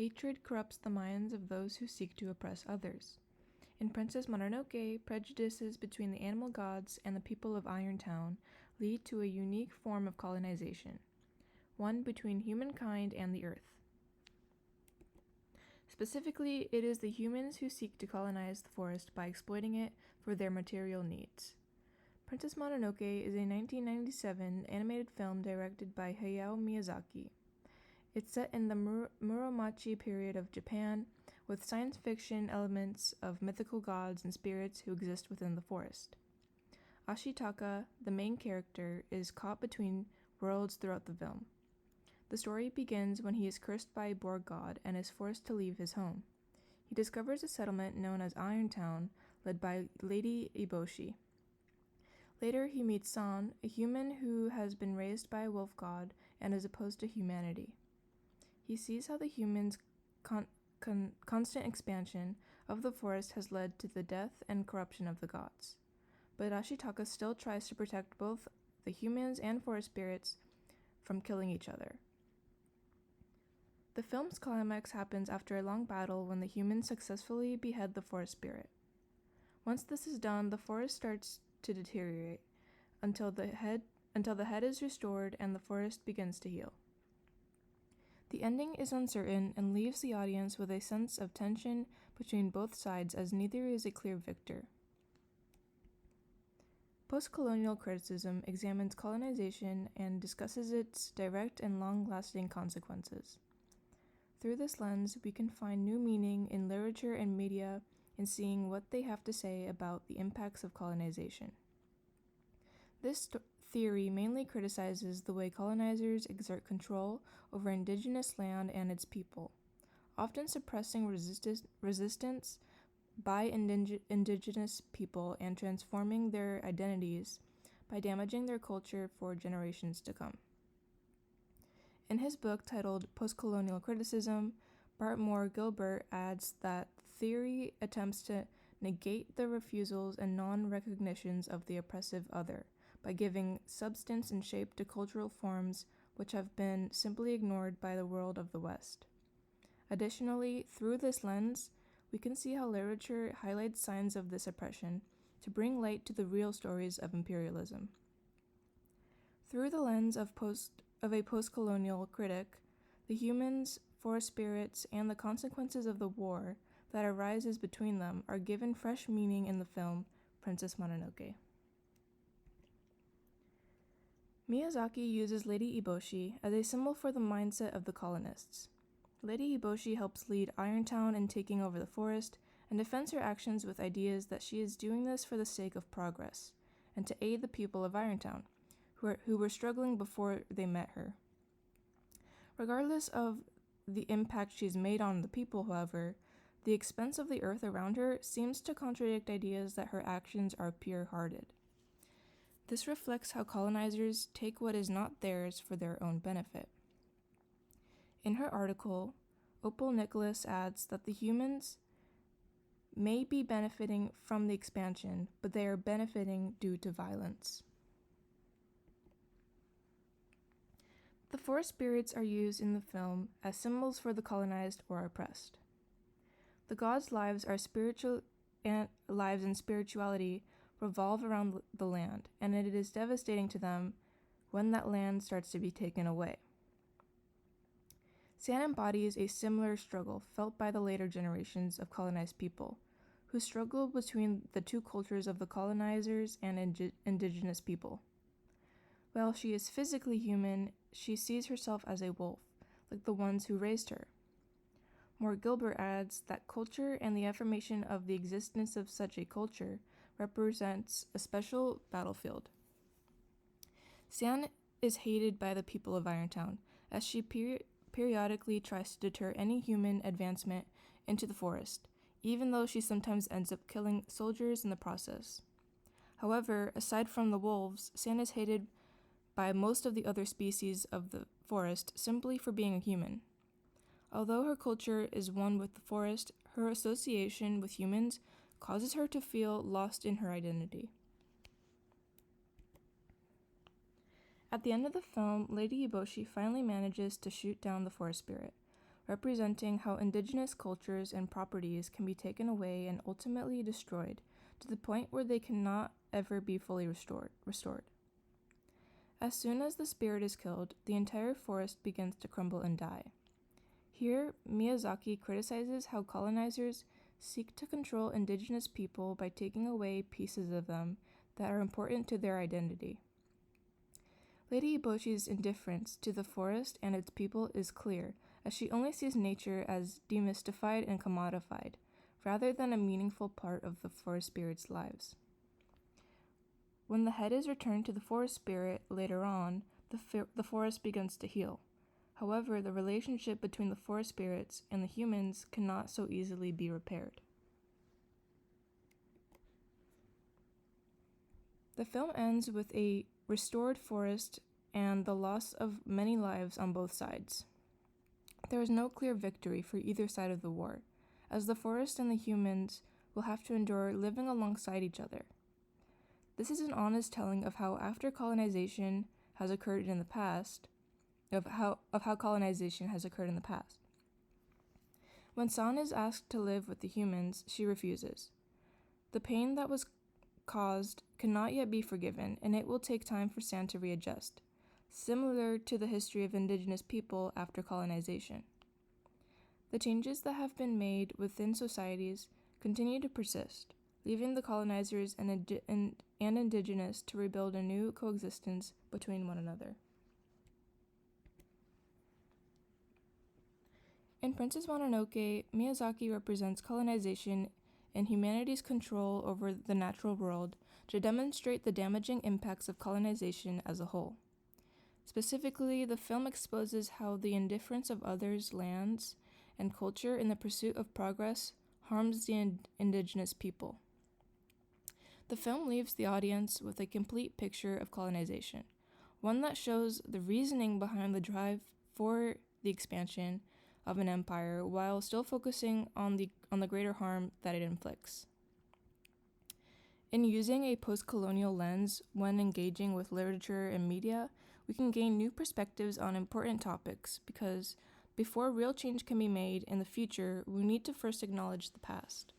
hatred corrupts the minds of those who seek to oppress others. In Princess Mononoke, prejudices between the animal gods and the people of Irontown lead to a unique form of colonization, one between humankind and the earth. Specifically, it is the humans who seek to colonize the forest by exploiting it for their material needs. Princess Mononoke is a 1997 animated film directed by Hayao Miyazaki. It's set in the Muromachi period of Japan, with science fiction elements of mythical gods and spirits who exist within the forest. Ashitaka, the main character, is caught between worlds throughout the film. The story begins when he is cursed by a boar god and is forced to leave his home. He discovers a settlement known as Irontown, led by Lady Eboshi. Later, he meets San, a human who has been raised by a wolf god and is opposed to humanity. He sees how the humans' constant expansion of the forest has led to the death and corruption of the gods. But Ashitaka still tries to protect both the humans and forest spirits from killing each other. The film's climax happens after a long battle when the humans successfully behead the forest spirit. Once this is done, the forest starts to deteriorate until the head is restored and the forest begins to heal. The ending is uncertain and leaves the audience with a sense of tension between both sides, as neither is a clear victor. Post-colonial criticism examines colonization and discusses its direct and long-lasting consequences. Through this lens, we can find new meaning in literature and media in seeing what they have to say about the impacts of colonization. This theory mainly criticizes the way colonizers exert control over indigenous land and its people, often suppressing resistance by indigenous people and transforming their identities by damaging their culture for generations to come. In his book titled Postcolonial Criticism, Bartmore Gilbert adds that theory attempts to negate the refusals and non-recognitions of the oppressive other by giving substance and shape to cultural forms which have been simply ignored by the world of the West. Additionally, through this lens, we can see how literature highlights signs of this oppression to bring light to the real stories of imperialism. Through the lens of a post-colonial critic, the humans, forest spirits, and the consequences of the war that arises between them are given fresh meaning in the film Princess Mononoke. Miyazaki uses Lady Eboshi as a symbol for the mindset of the colonists. Lady Eboshi helps lead Irontown in taking over the forest and defends her actions with ideas that she is doing this for the sake of progress and to aid the people of Irontown, who were struggling before they met her. Regardless of the impact she's made on the people, however, the expense of the earth around her seems to contradict ideas that her actions are pure-hearted. This reflects how colonizers take what is not theirs for their own benefit. In her article, Opal Nicholas adds that the humans may be benefiting from the expansion, but they are benefiting due to violence. The forest spirits are used in the film as symbols for the colonized or oppressed. The gods' lives and spirituality revolve around the land, and it is devastating to them when that land starts to be taken away. San embodies a similar struggle felt by the later generations of colonized people, who struggle between the two cultures of the colonizers and indigenous people. While she is physically human, she sees herself as a wolf, like the ones who raised her. Moore Gilbert adds that culture and the affirmation of the existence of such a culture represents a special battlefield. San is hated by the people of Irontown, as she periodically tries to deter any human advancement into the forest, even though she sometimes ends up killing soldiers in the process. However, aside from the wolves, San is hated by most of the other species of the forest simply for being a human. Although her culture is one with the forest, her association with humans causes her to feel lost in her identity. At the end of the film, Lady Eboshi finally manages to shoot down the forest spirit, representing how indigenous cultures and properties can be taken away and ultimately destroyed to the point where they cannot ever be fully restored. As soon as the spirit is killed, the entire forest begins to crumble and die. Here, Miyazaki criticizes how colonizers seek to control indigenous people by taking away pieces of them that are important to their identity. Lady Eboshi's indifference to the forest and its people is clear, as she only sees nature as demystified and commodified, rather than a meaningful part of the forest spirit's lives. When the head is returned to the forest spirit later on, the forest begins to heal. However, the relationship between the forest spirits and the humans cannot so easily be repaired. The film ends with a restored forest and the loss of many lives on both sides. There is no clear victory for either side of the war, as the forest and the humans will have to endure living alongside each other. This is an honest telling of how after colonization has occurred in the past, of how colonization has occurred in the past. When San is asked to live with the humans, she refuses. The pain that was caused cannot yet be forgiven, and it will take time for San to readjust, similar to the history of indigenous people after colonization. The changes that have been made within societies continue to persist, leaving the colonizers and indigenous to rebuild a new coexistence between one another. In Princess Mononoke, Miyazaki represents colonization and humanity's control over the natural world to demonstrate the damaging impacts of colonization as a whole. Specifically, the film exposes how the indifference of others' lands and culture in the pursuit of progress harms the indigenous people. The film leaves the audience with a complete picture of colonization, one that shows the reasoning behind the drive for the expansion of an empire while still focusing on the greater harm that it inflicts. In using a post-colonial lens when engaging with literature and media, we can gain new perspectives on important topics because before real change can be made in the future, we need to first acknowledge the past.